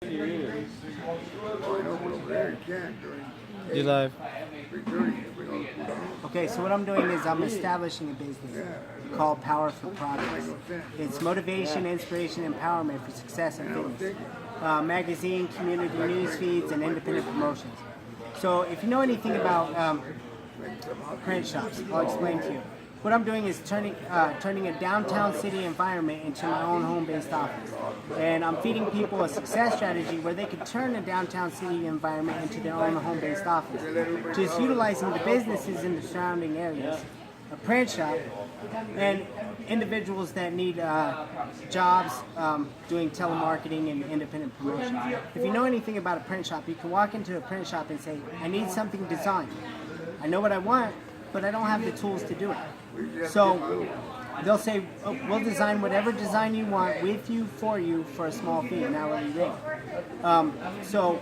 You live. Okay, so what I'm doing is I'm establishing a business called Power for Progress. It's motivation, inspiration, empowerment for success and fitness. Magazine, community news feeds, and independent promotions. So if you know anything about print shops, I'll explain to you. What I'm doing is turning a downtown city environment into my own home-based office. And I'm feeding people a success strategy where they can turn a downtown city environment into their own home-based office. Just utilizing the businesses in the surrounding areas. A print shop and individuals that need jobs doing telemarketing and independent promotion. If you know anything about a print shop, you can walk into a print shop and say, I need something designed. I know what I want, but I don't have the tools to do it. So they'll say, oh, we'll design whatever design you want with you, for a small fee, an hourly rate. So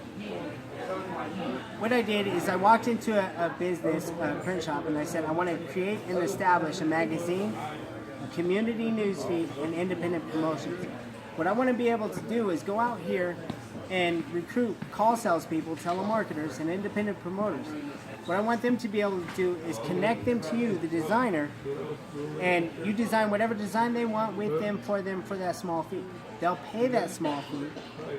what I did is I walked into a business, a print shop, and I said, I want to create and establish a magazine, a community news feed, and independent promotions. What I want to be able to do is go out here and recruit call salespeople, telemarketers, and independent promoters. What I want them to be able to do is connect them to you, the designer, and you design whatever design they want with them for that small fee. They'll pay that small fee,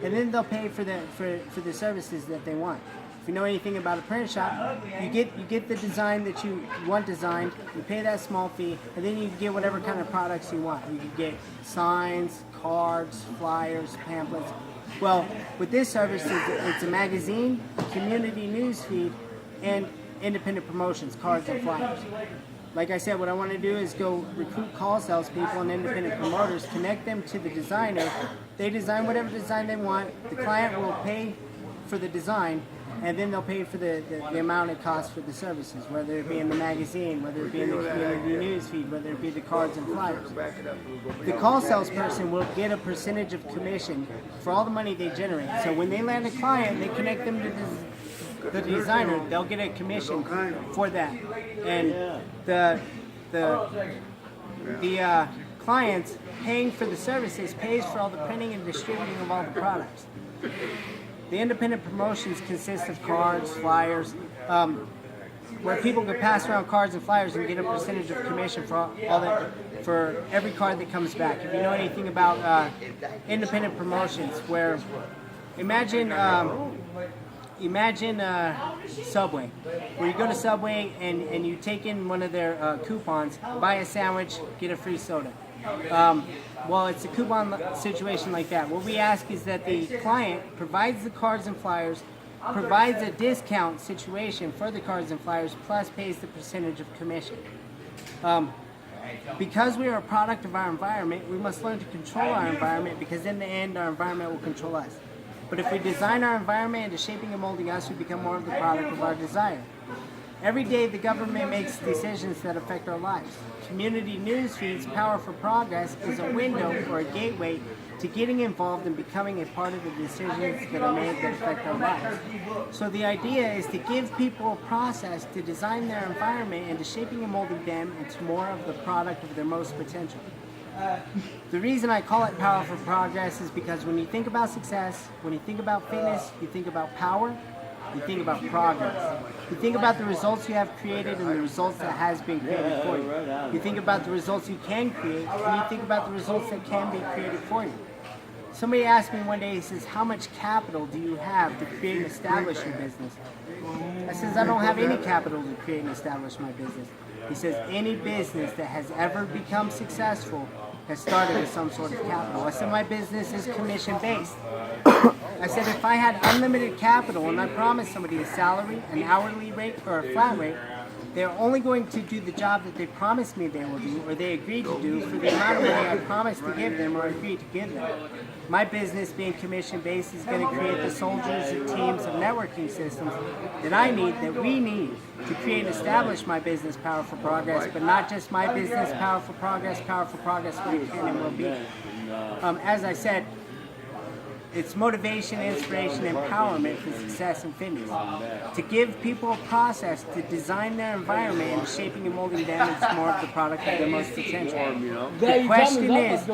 and then they'll pay for the services that they want. If you know anything about a print shop, you get the design that you want designed, you pay that small fee, and then you can get whatever kind of products you want. You can get signs, cards, flyers, pamphlets. Well, with this service, it's a magazine, community news feed, and independent promotions, cards and flyers. Like I said, what I want to do is go recruit call salespeople and independent promoters, connect them to the designer. They design whatever design they want. The client will pay for the design, and then they'll pay for the amount it costs for the services, whether it be in the magazine, whether it be in the community news feed, whether it be the cards and flyers. The call salesperson will get a percentage of commission for all the money they generate. So when they land a client, they connect them to the designer, they'll get a commission for that. And the clients paying for the services pays for all the printing and distributing of all the products. The independent promotions consist of cards, flyers, where people can pass around cards and flyers and get a percentage of commission for every card that comes back. If you know anything about independent promotions, where imagine Subway, where you go to Subway and you take in one of their coupons, buy a sandwich, get a free soda. Well, it's a coupon situation like that. What we ask is that the client provides the cards and flyers, provides a discount situation for the cards and flyers, plus pays the percentage of commission. Because we are a product of our environment, we must learn to control our environment, because in the end, our environment will control us. But if we design our environment into shaping and molding us, we become more of the product of our desire. Every day, the government makes decisions that affect our lives. Community news feeds, Power for Progress, is a window or a gateway to getting involved and becoming a part of the decisions that are made that affect our lives. So the idea is to give people a process to design their environment into shaping and molding them into more of the product of their most potential. The reason I call it Power for Progress is because when you think about success, when you think about fitness, you think about power, you think about progress. You think about the results you have created and the results that has been created for you. You think about the results you can create, and you think about the results that can be created for you. Somebody asked me one day, he says, how much capital do you have to create and establish your business? I says, I don't have any capital to create and establish my business. He says, any business that has ever become successful has started with some sort of capital. I said, my business is commission-based. I said, if I had unlimited capital and I promised somebody a salary, an hourly rate, or a flat rate, they're only going to do the job that they promised me they will do, or they agreed to do, for the amount of money I promised to give them or agreed to give them. My business, being commission-based, is going to create the soldiers and teams of networking systems that I need, that we need, to create and establish my business, Power for Progress, but not just my business, Power for Progress, what it can and will be. As I said, it's motivation, inspiration, empowerment for success and fitness. To give people a process to design their environment and shaping and molding them into more of the product of their most potential. The question is,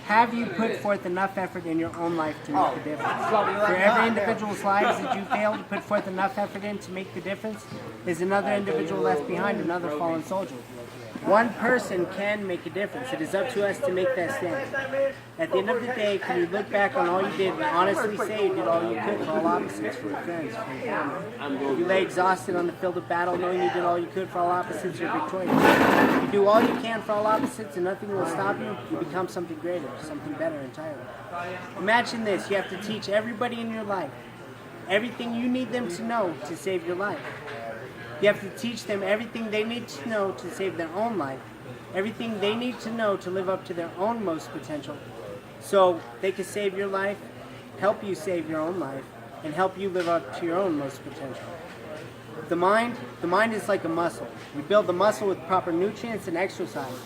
have you put forth enough effort in your own life to make the difference? For every individual's lives that you fail to put forth enough effort in to make the difference, is another individual left behind, another fallen soldier. One person can make a difference. It is up to us to make that stand. At the end of the day, can you look back on all you did and honestly say you did all you could for all opposites, for your friends, for your family? You lay exhausted on the field of battle knowing you did all you could for all opposites, you're victorious. If you do all you can for all opposites and nothing will stop you, you become something greater, something better entirely. Imagine this, you have to teach everybody in your life everything you need them to know to save your life. You have to teach them everything they need to know to save their own life, everything they need to know to live up to their own most potential, so they can save your life, help you save your own life, and help you live up to your own most potential. The mind is like a muscle. We build the muscle with proper nutrients and exercise.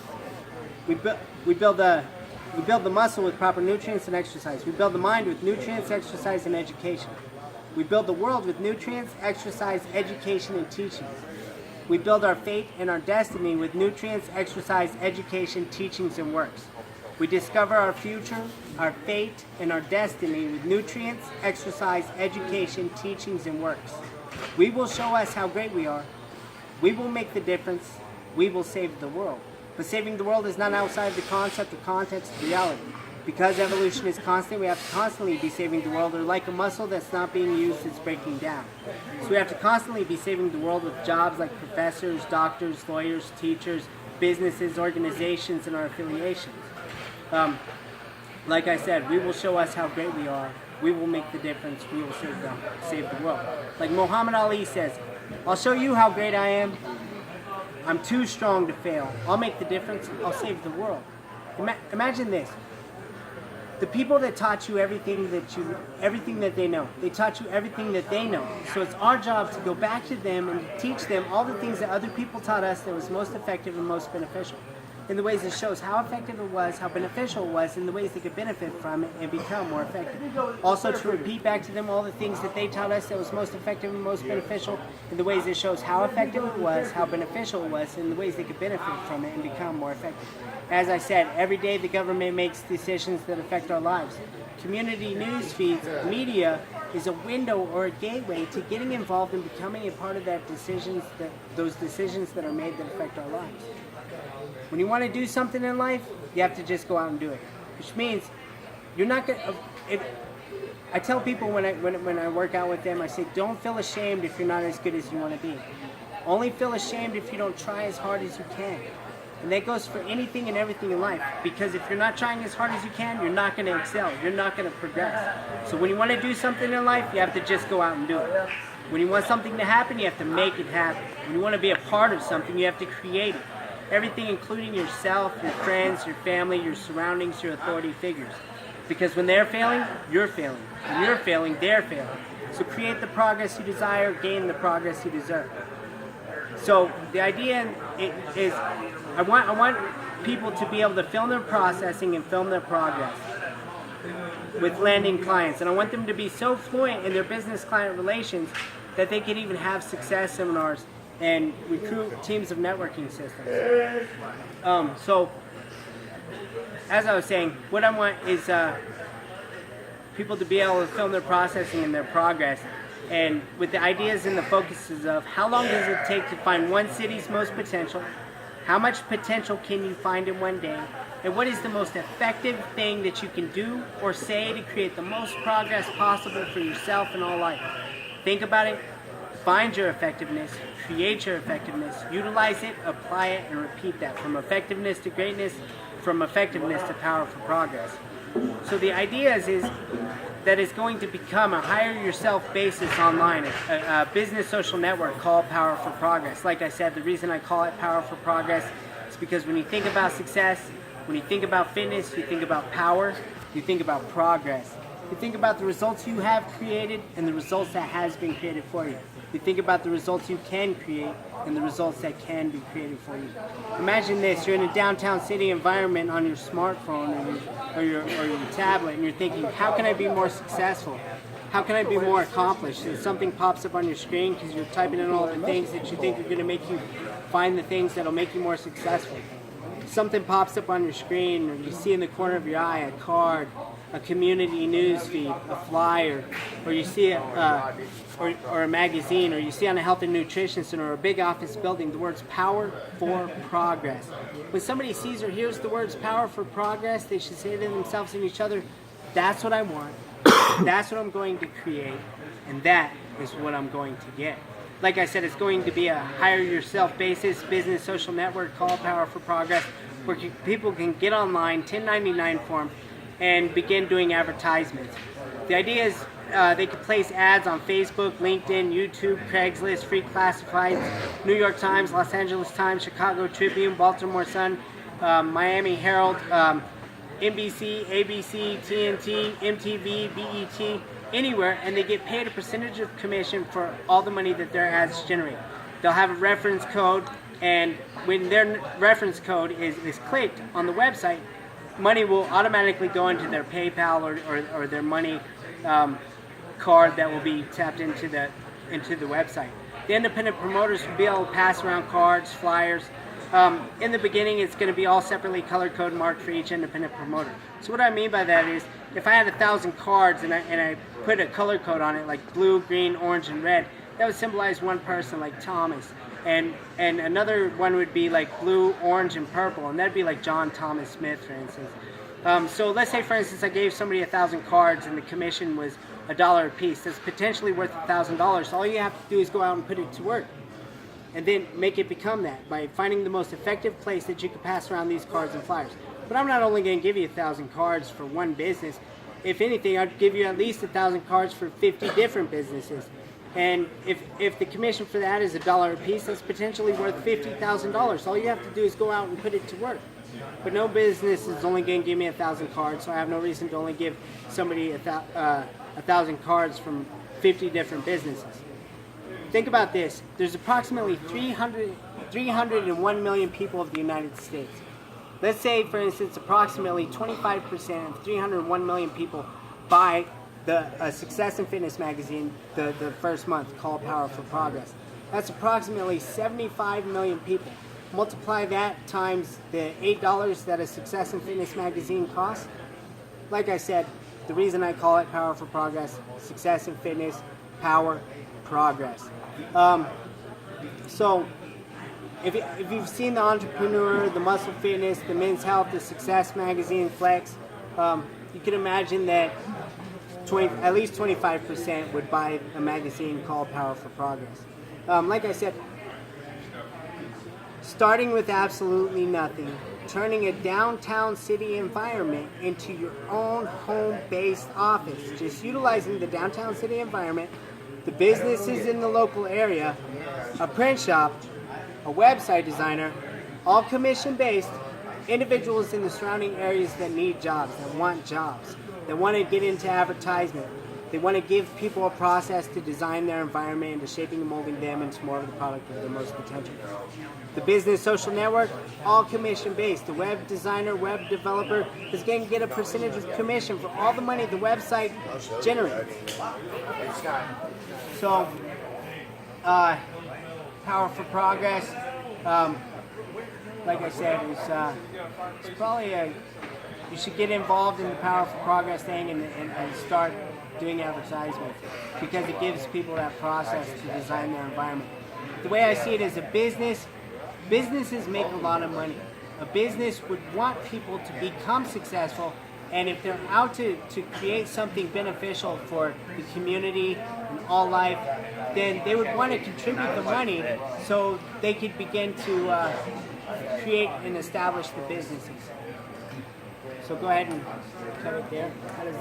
We build the muscle with proper nutrients and exercise. We build the mind with nutrients, exercise, and education. We build the world with nutrients, exercise, education, and teachings. We build our fate and our destiny with nutrients, exercise, education, teachings, and works. We discover our future, our fate, and our destiny with nutrients, exercise, education, teachings, and works. We will show us how great we are. We will make the difference. We will save the world. But saving the world is not outside the concept or context of reality. Because evolution is constant, we have to constantly be saving the world, or like a muscle that's not being used, it's breaking down. So we have to constantly be saving the world with jobs like professors, doctors, lawyers, teachers, businesses, organizations, and our affiliations. Like I said, we will show us how great we are. We will make the difference. We will save the world. Like Muhammad Ali says, I'll show you how great I am. I'm too strong to fail. I'll make the difference. I'll save the world. Imagine this. The people that taught you everything that they know. They taught you everything that they know. So it's our job to go back to them and teach them all the things that other people taught us that was most effective and most beneficial. In the ways it shows how effective it was, how beneficial it was, in the ways they could benefit from it and become more effective. Also to repeat back to them all the things that they taught us that was most effective and most beneficial, in the ways it shows how effective it was, how beneficial it was, and the ways they could benefit from it and become more effective. As I said, every day the government makes decisions that affect our lives. Community news feeds, media, is a window or a gateway to getting involved and becoming a part of those decisions that are made that affect our lives. When you want to do something in life, you have to just go out and do it. Which means you're not going to... I tell people when I work out with them, I say, don't feel ashamed if you're not as good as you want to be. Only feel ashamed if you don't try as hard as you can. And that goes for anything and everything in life. Because if you're not trying as hard as you can, you're not going to excel. You're not going to progress. So when you want to do something in life, you have to just go out and do it. When you want something to happen, you have to make it happen. When you want to be a part of something, you have to create it. Everything, including yourself, your friends, your family, your surroundings, your authority figures. Because when they're failing, you're failing. When you're failing, they're failing. So create the progress you desire, gain the progress you deserve. So the idea is I want people to be able to film their processing and film their progress with landing clients. And I want them to be so fluent in their business-client relations that they can even have success seminars and recruit teams of networking systems. So, as I was saying, what I want is people to be able to film their processing and their progress, and with the ideas and the focuses of how long does it take to find one city's most potential, how much potential can you find in one day, and what is the most effective thing that you can do or say to create the most progress possible for yourself and all life. Think about it. Find your effectiveness, create your effectiveness, utilize it, apply it, and repeat that. From effectiveness to greatness, from effectiveness to powerful progress. So the idea is that it's going to become a hire yourself basis online, a business social network called Power for Progress. Like I said, the reason I call it Power for Progress is because when you think about success, when you think about fitness, you think about power, you think about progress. You think about the results you have created and the results that has been created for you. You think about the results you can create and the results that can be created for you. Imagine this, you're in a downtown city environment on your smartphone or your tablet, and you're thinking, how can I be more successful? How can I be more accomplished? And something pops up on your screen because you're typing in all the things that you think are going to make you find the things that will make you more successful. something pops up on your screen, or you see in the corner of your eye a card, a community news feed, a flyer, or you see or a magazine, or you see on a health and nutrition center or a big office building the words "Power for Progress." When somebody sees or hears the words "Power for Progress," they should say to themselves and each other, "That's what I want. That's what I'm going to create, and that is what I'm going to get." Like I said, it's going to be a hire yourself basis business social network called Power for Progress, where people can get online, 1099 form, and begin doing advertisements. The idea is they could place ads on Facebook, LinkedIn, YouTube, Craigslist, free classifieds, New York Times, Los Angeles Times, Chicago Tribune, Baltimore Sun, Miami Herald, NBC, ABC, TNT, MTV, BET, anywhere, and they get paid a percentage of commission for all the money that their ads generate. They'll have a reference code, and when their reference code is clicked on the website, money will automatically go into their PayPal or their money card that will be tapped into the website. The independent promoters will be able to pass around cards, flyers. In the beginning, it's going to be all separately color code marked for each independent promoter. So what I mean by that is, if I had 1,000 cards and I put a color code on it, like blue, green, orange, and red, that would symbolize one person, like Thomas. And another one would be like blue, orange, and purple, and that'd be like John Thomas Smith, for instance. So let's say, for instance, I gave somebody 1,000 cards and the commission was $1 a piece. That's potentially worth $1,000. So all you have to do is go out and put it to work, and then make it become that by finding the most effective place that you can pass around these cards and flyers. But I'm not only going to give you 1,000 cards for one business. If anything, I'd give you at least 1,000 cards for 50 different businesses. And if the commission for that is $1 a piece, that's potentially worth $50,000. All you have to do is go out and put it to work. But no business is only going to give me 1,000 cards, so I have no reason to only give somebody 1,000 cards from 50 different businesses. Think about this. There's approximately 301 million people of the United States. Let's say, for instance, approximately 25% of 301 million people buy the Success and Fitness magazine the first month, called Power for Progress. That's approximately 75 million people. Multiply that times the $8 that a Success and Fitness magazine costs. Like I said, the reason I call it Power for Progress, Success and Fitness, Power, Progress. So if you've seen The Entrepreneur, The Muscle Fitness, The Men's Health, The Success Magazine, Flex, you can imagine that at least 25% would buy a magazine called Power for Progress. Like I said, starting with absolutely nothing, turning a downtown city environment into your own home-based office, just utilizing the downtown city environment, the businesses in the local area, a print shop, a website designer, all commission-based, individuals in the surrounding areas that need jobs, that want jobs, that want to get into advertisement. They want to give people a process to design their environment, into shaping and molding them into more of the product of their most potential. The business social network, all commission-based. The web designer, web developer is going to get a percentage of commission for all the money the website generates. So, Power for Progress, like I said, it's probably you should get involved in the Power for Progress thing and start doing advertisements, because it gives people that process to design their environment. The way I see it as a business, businesses make a lot of money. A business would want people to become successful, and if they're out to create something beneficial for the community and all life, then they would want to contribute the money so they could begin to create and establish the businesses. So go ahead and cut it there. How does that